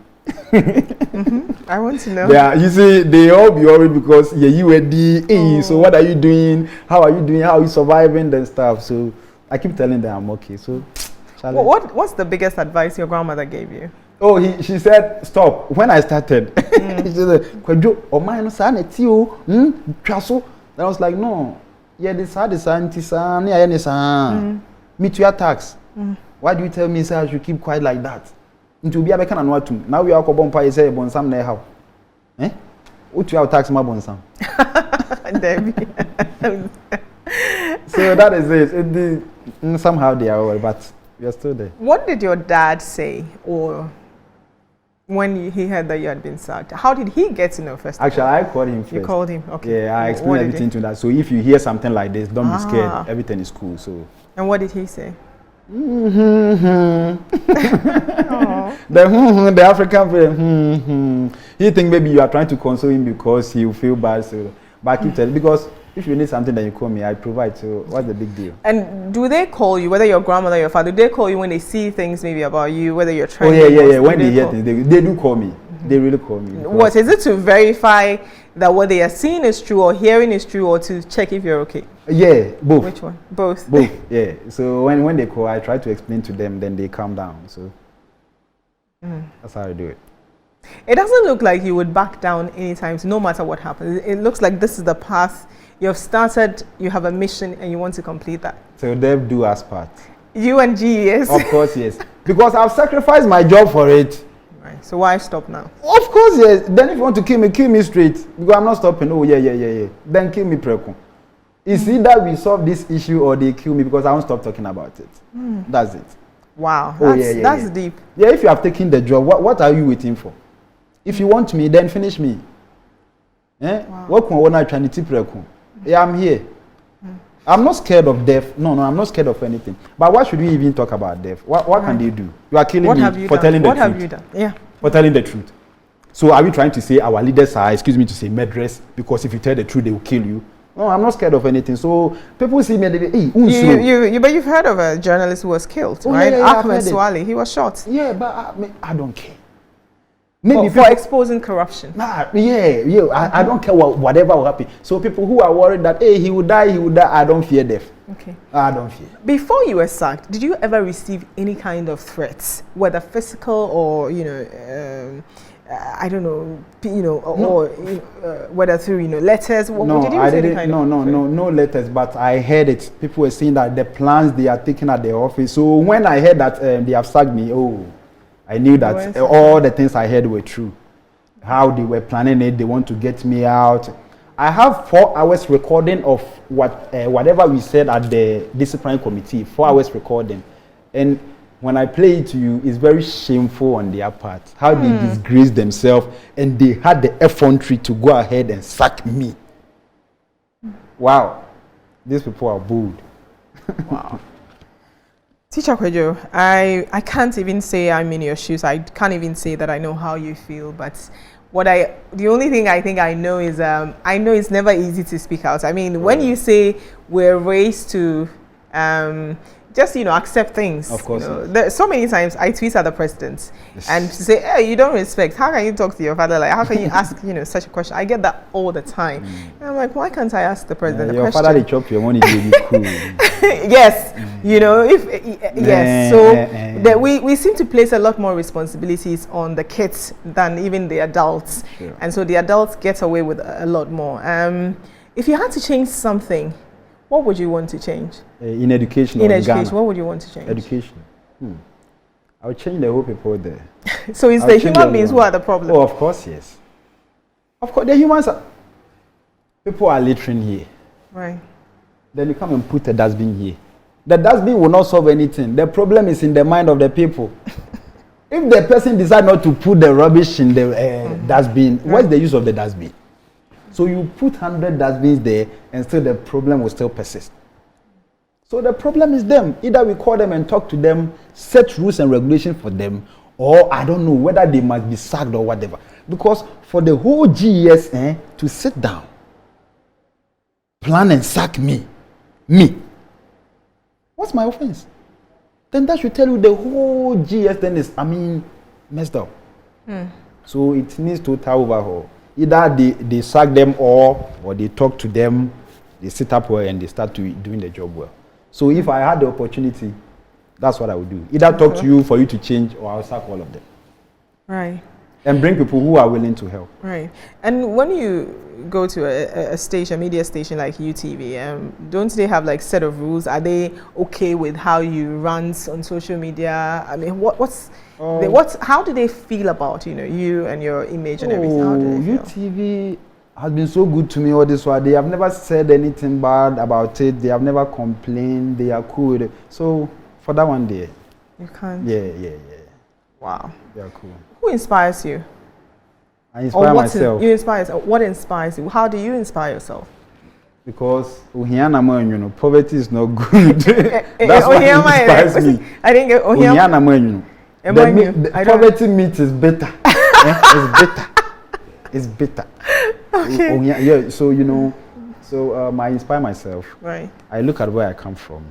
I want to know. Yeah, you see, they all be worried because you were the so what are you doing? How are you doing? How are you surviving and stuff? So I keep telling them I'm okay. So what's the biggest advice your grandmother gave you? Oh, she said stop. When I started, she said, "Kwadwo, o man no sa na ti o, twaso." I was like, "No, yeah, this anti-san, meet your tax. Why do you tell me sir I should keep quiet like that? Into be abeka na no atum. Now we are ko bompa you say bonsam na how. What you have tax ma bonsam?" So that is it. Somehow they are all, but we are still there. What did your dad say, or when he heard that you had been sacked? How did he get to know first? Actually, I called him first. You called him, okay. Yeah, I explained everything to that. So if you hear something like this, don't be scared. Everything is cool. So. And what did he say? The African friend. He think maybe you are trying to console him because he will feel bad. So, but I keep telling, because if you need something, then you call me. I provide. So what's the big deal? And do they call you, whether your grandmother or your father, do they call you when they see things maybe about you, whether you're trying? Oh yeah. When they hear things, they do call me. They really call me. What is it, to verify that what they are seeing is true or hearing is true, or to check if you're okay? Yeah, both. Which one? Both. Both. Yeah. So when they call, I try to explain to them. Then they calm down. So that's how I do it. It doesn't look like you would back down anytime, no matter what happens. It looks like this is the path you have started. You have a mission, and you want to complete that. So they do as part. You and G, yes. Of course, yes. Because I've sacrificed my job for it. Right. So why stop now? Of course, yes. Then if you want to kill me straight. Because I'm not stopping. Oh, yeah. Then kill me preco. It's either we solve this issue or they kill me, because I won't stop talking about it. That's it. Wow. That's deep. Yeah, if you have taken the job, what are you waiting for? If you want me, then finish me. Wow. Yeah, I'm here. I'm not scared of death. No, I'm not scared of anything. But why should we even talk about death? What can they do? You are killing me for telling the truth. What have you done? Yeah. For telling the truth. So are we trying to say our leaders are, to say murderers, because if you tell the truth, they will kill you? No, I'm not scared of anything. So people see me and they say, but you've heard of a journalist who was killed, right? Ahmed Swale, he was shot. Yeah, but I don't care. Maybe for exposing corruption. I don't care whatever will happen. So people who are worried that he will die, I don't fear death. Okay. I don't fear. Before you were sacked, did you ever receive any kind of threats, whether physical or I don't know, or whether through letters? No, did you I didn't. No letters. But I heard it. People were saying that the plans they are taking at the office. So when I heard that they have sacked me, I knew that all the things I heard were true. How they were planning it, they want to get me out. I have 4 hours recording of whatever we said at the disciplinary committee, 4 hours recording. And when I play it to you, it's very shameful on their part. How they disgraced themselves, and they had the effrontery to go ahead and sack me. Wow. These people are bold. Wow. Teacher Kwadwo, I can't even say I'm in your shoes. I can't even say that I know how you feel. But the only thing I think I know is I know it's never easy to speak out. I mean, when you say we're raised to just accept things. Of course. So many times I tweet at the president and say, "Hey, you don't respect. How can you talk to your father? Like, how can you ask such a question?" I get that all the time. And I'm like, why can't I ask the president the your question? Your father, they chop your money, baby. Cool. Yes, yes. So that we seem to place a lot more responsibilities on the kids than even the adults, and so the adults get away with a lot more. If you had to change something, what would you want to change? In education. In education, Ghana. What would you want to change? Education. I would change the whole people there. So it's the human beings who are the problem. Oh, of course, yes. Of course, the humans are. People are littering here. Right. Then you come and put a dustbin here. The dustbin will not solve anything. The problem is in the mind of the people. If the person decides not to put the rubbish in the dustbin, what's the use of the dustbin? So you put 100 dustbins there and still the problem will still persist. So the problem is them. Either we call them and talk to them, set rules and regulations for them, or I don't know whether they must be sacked or whatever. Because for the whole GES to sit down, plan and sack me, what's my offense? Then that should tell you the whole GS then is, messed up. So it needs total overhaul. Either they sack them or they talk to them, they sit up well and they start doing the job well. So if I had the opportunity, that's what I would do. Either talk to you for you to change or I'll sack all of them. Right. And bring people who are willing to help. Right. And when you go to a station, media station like UTV, don't they have like set of rules? Are they okay with how you run on social media? I mean, how do they feel about you and your image and everything? How do they feel? UTV has been so good to me all this while. They have never said anything bad about it. They have never complained. They are cool with it. So for that one day, you can't. Yeah. Wow. They are cool. Who inspires you? I inspire myself. What inspires you? How do you inspire yourself? Because poverty is not good. That's what inspires me. I didn't get the poverty meat is bitter. It's bitter. Okay. Yeah. So I inspire myself. Right. I look at where I come from.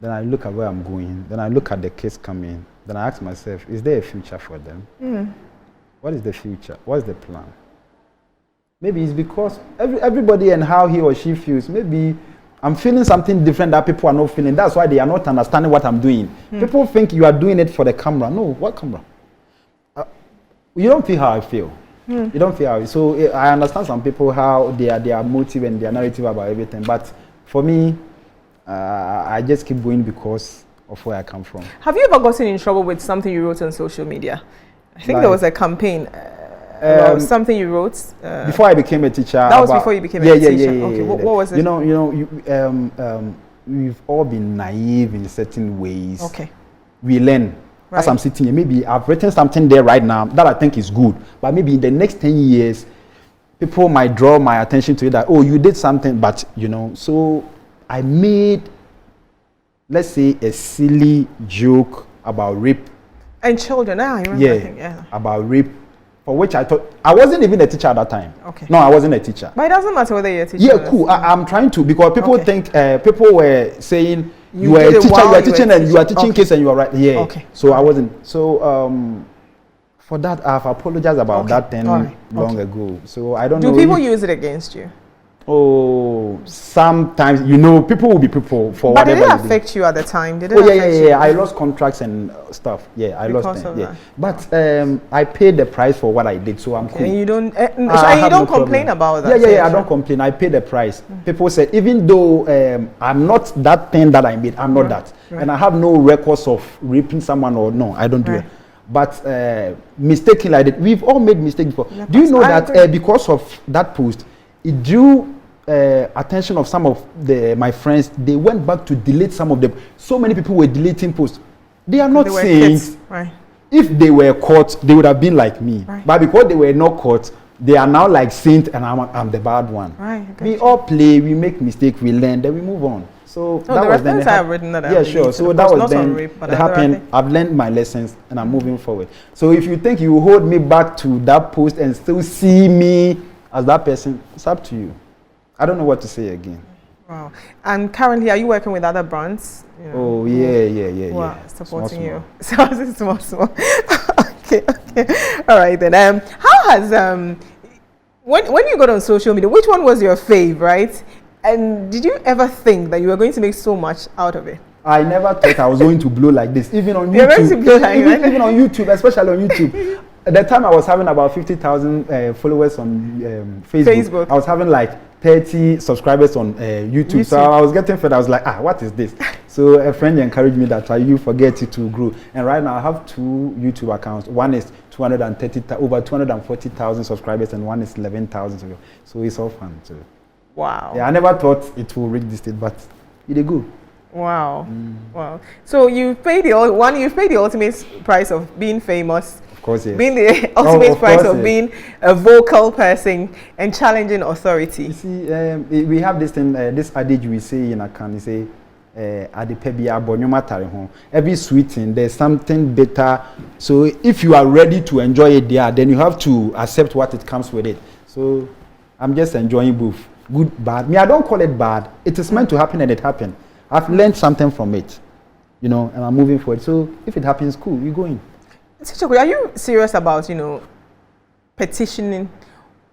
Then I look at where I'm going. Then I look at the kids coming. Then I ask myself, is there a future for them? What is the future? What is the plan? Maybe it's because everybody and how he or she feels. Maybe I'm feeling something different that people are not feeling. That's why they are not understanding what I'm doing. People think you are doing it for the camera. No, what camera? You don't feel how I feel. You don't feel how. So I understand some people how their motive and their narrative about everything. But for me, I just keep going because of where I come from. Have you ever gotten in trouble with something you wrote on social media? I think there was a campaign about something you wrote. Before I became a teacher. That was before you became a teacher. Yeah. Okay, what was it? We've all been naive in certain ways. Okay. We learn. Right. As I'm sitting here, maybe I've written something there right now that I think is good. But maybe in the next 10 years, people might draw my attention to it that, oh, you did something, but, so I made, let's say, a silly joke about rape. And children, I remember. About rape, for which I thought, I wasn't even a teacher at that time. Okay. No, I wasn't a teacher. But it doesn't matter whether you're a teacher. Yeah, cool. I'm trying to, because people think, people were saying, you were a teacher, you are teaching, and you are teaching kids, and you are right. Yeah. Okay. So I wasn't. So, for that, I've apologized about that thing long ago. So I don't know. Do people use it against you? Oh, sometimes, people will be people for but whatever. But did it affect you at the time? Did it affect you? I lost contracts and stuff. Yeah, I lost them. Yeah. But I paid the price for what I did, so I'm cool. And you don't, you don't complain about that? Yeah, I don't complain. I paid the price. People said, even though I'm not that thing that I made, I'm not that. Right. And I have no records of raping someone or no, I don't do it. But mistakenly, I did. We've all made mistakes before. Yeah, do you know that because of that post, it drew attention of some of my friends? They went back to delete some of them. So many people were deleting posts. They are not saints. Right. If they were caught, they would have been like me. Right. But because they were not caught, they are now like saints, and I'm the bad one. Right. We all play, we make mistakes, we learn, then we move on. So that was then. I have written that. Yeah, sure. So that was then. It happened. I've learned my lessons, and I'm moving forward. So if you think you hold me back to that post and still see me as that person, it's up to you. I don't know what to say again. Wow. And currently, are you working with other brands? Oh, yeah. Wow, supporting you. Small. Okay. All right then. How has when you got on social media, which one was your fave, right? And did you ever think that you were going to make so much out of it? I never thought I was going to blow like this, even on YouTube. You're going to blow like even on YouTube, especially on YouTube. At the time, I was having about 50,000 followers on Facebook. I was having like 30 subscribers on YouTube. So I was getting fed. I was like, what is this? So a friend encouraged me that you forget it to grow. And right now I have 2 YouTube accounts. One is over 240,000 subscribers, and one is 11,000. So it's all fun too. Wow. Yeah, I never thought it would reach this state, but it is good. Wow. Wow. So you've paid the ultimate price of being famous. Of course, yes. Being the ultimate Of price course, of yes. being a vocal person and challenging authority. You see, we have this thing, this adage we say in Akan, we say, every sweet thing, there's something better. So if you are ready to enjoy it there, then you have to accept what it comes with it. So I'm just enjoying both. Good, bad. I don't call it bad. It is meant to happen and it happened. I've learned something from it, and I'm moving forward. So if it happens, cool, we go in. Teacher, are you serious about, petitioning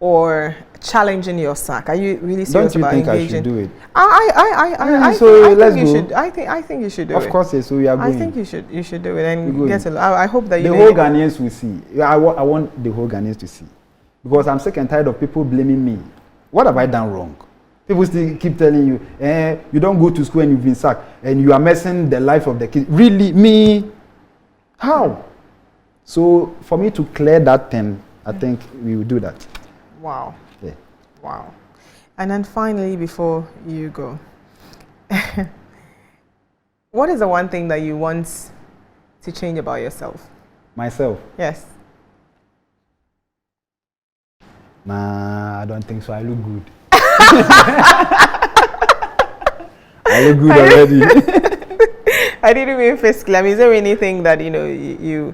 or challenging your sack? Are you really serious about engaging? Don't you think I should do it? I think you should do it. Of course, yes. So we are going. I think you should do it and get a. I hope that the whole Ghanaians will see. I want the whole Ghanaians to see, because I'm sick and tired of people blaming me. What have I done wrong? People still keep telling you, you don't go to school and you've been sacked, and you are messing the life of the kids. Really, me? How? So for me to clear that thing, I think we will do that. Wow. Yeah. Wow. And then finally, before you go, what is the one thing that you want to change about yourself? Myself? Yes. Nah, I don't think so. I look good. I look good already. I didn't mean physically. I mean, is there anything that you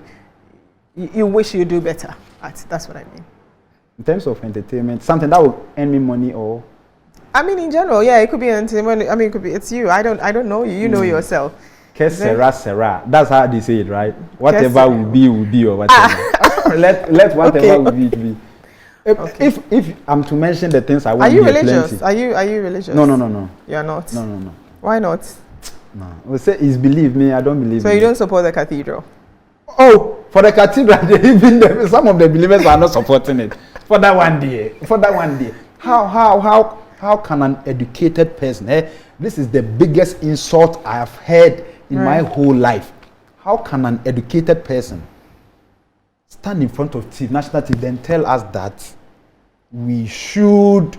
wish you do better at? That's what I mean. In terms of entertainment, something that will earn me money, or I mean, in general, yeah, it could be entertainment. I mean, it could be. It's you. I don't know you. You know yourself. Sera. That's how they say it, right? Whatever will be, or whatever. Let whatever will be. Okay. If I'm to mention the things I want, are you religious? Are you religious? No. You are not. No. Why not? No. We say is believe me. I don't believe. So you don't support the cathedral? Oh, for the cathedral, even some of the believers are not supporting it. For that one day. How can an educated person? This is the biggest insult I have heard in my whole life. How can an educated person stand in front of national TV, then tell us that we should,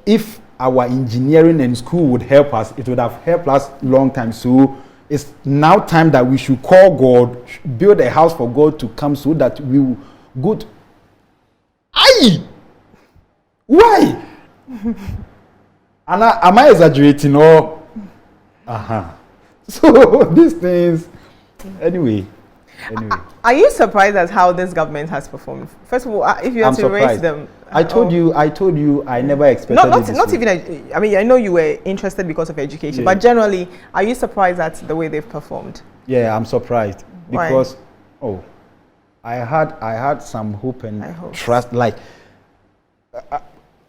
if our engineering and school would help us, it would have helped us long time. So it's now time that we should call God, build a house for God to come, so that we will go to. Aye! Why? And am I exaggerating or? So these things, anyway. Are you surprised at how this government has performed? First of all, if you have to raise them, I told you, I never expected. Not even. I mean, I know you were interested because of education, but generally, are you surprised at the way they've performed? Yeah, I'm surprised because Why? I had some hope and trust. Like,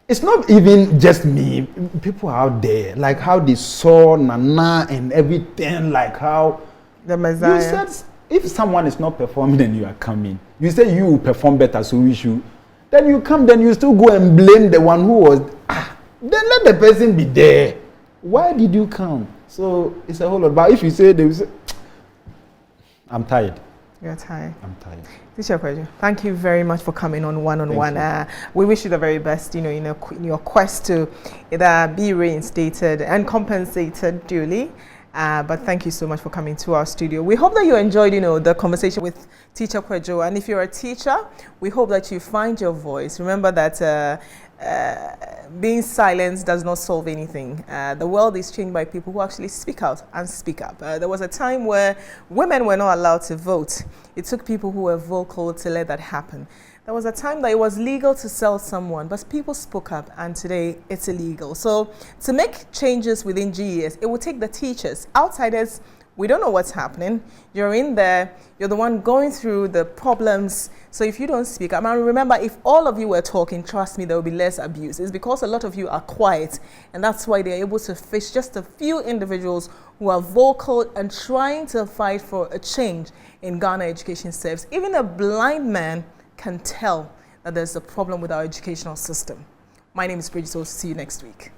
it's not even just me. People out there, like how they saw Nana and everything, like how the Messiah. You said, if someone is not performing and you are coming, you say you will perform better, so we should. Then you come, then you still go and blame the one who was. Then let the person be there. Why did you come? So it's a whole lot. But if you say, they will say, I'm tired. You're tired. I'm tired. Teacher Kwadwo, thank you very much for coming on one-on-one. We wish you the very best, in your quest to either be reinstated and compensated duly. But thank you so much for coming to our studio. We hope that you enjoyed, the conversation with Teacher Kwadwo. And if you're a teacher, we hope that you find your voice. Remember that being silent does not solve anything. The world is changed by people who actually speak out and speak up. There was a time where women were not allowed to vote. It took people who were vocal to let that happen. There was a time that it was legal to sell someone, but people spoke up, and today it's illegal. So to make changes within GES, it will take the teachers. Outsiders, we don't know what's happening. You're in there, you're the one going through the problems. So if you don't speak up, and remember, if all of you were talking, trust me, there will be less abuse. It's because a lot of you are quiet, and that's why they're able to fish just a few individuals who are vocal and trying to fight for a change in Ghana education service. Even a blind man can tell that there's a problem with our educational system. My name is Bridget, so see you next week.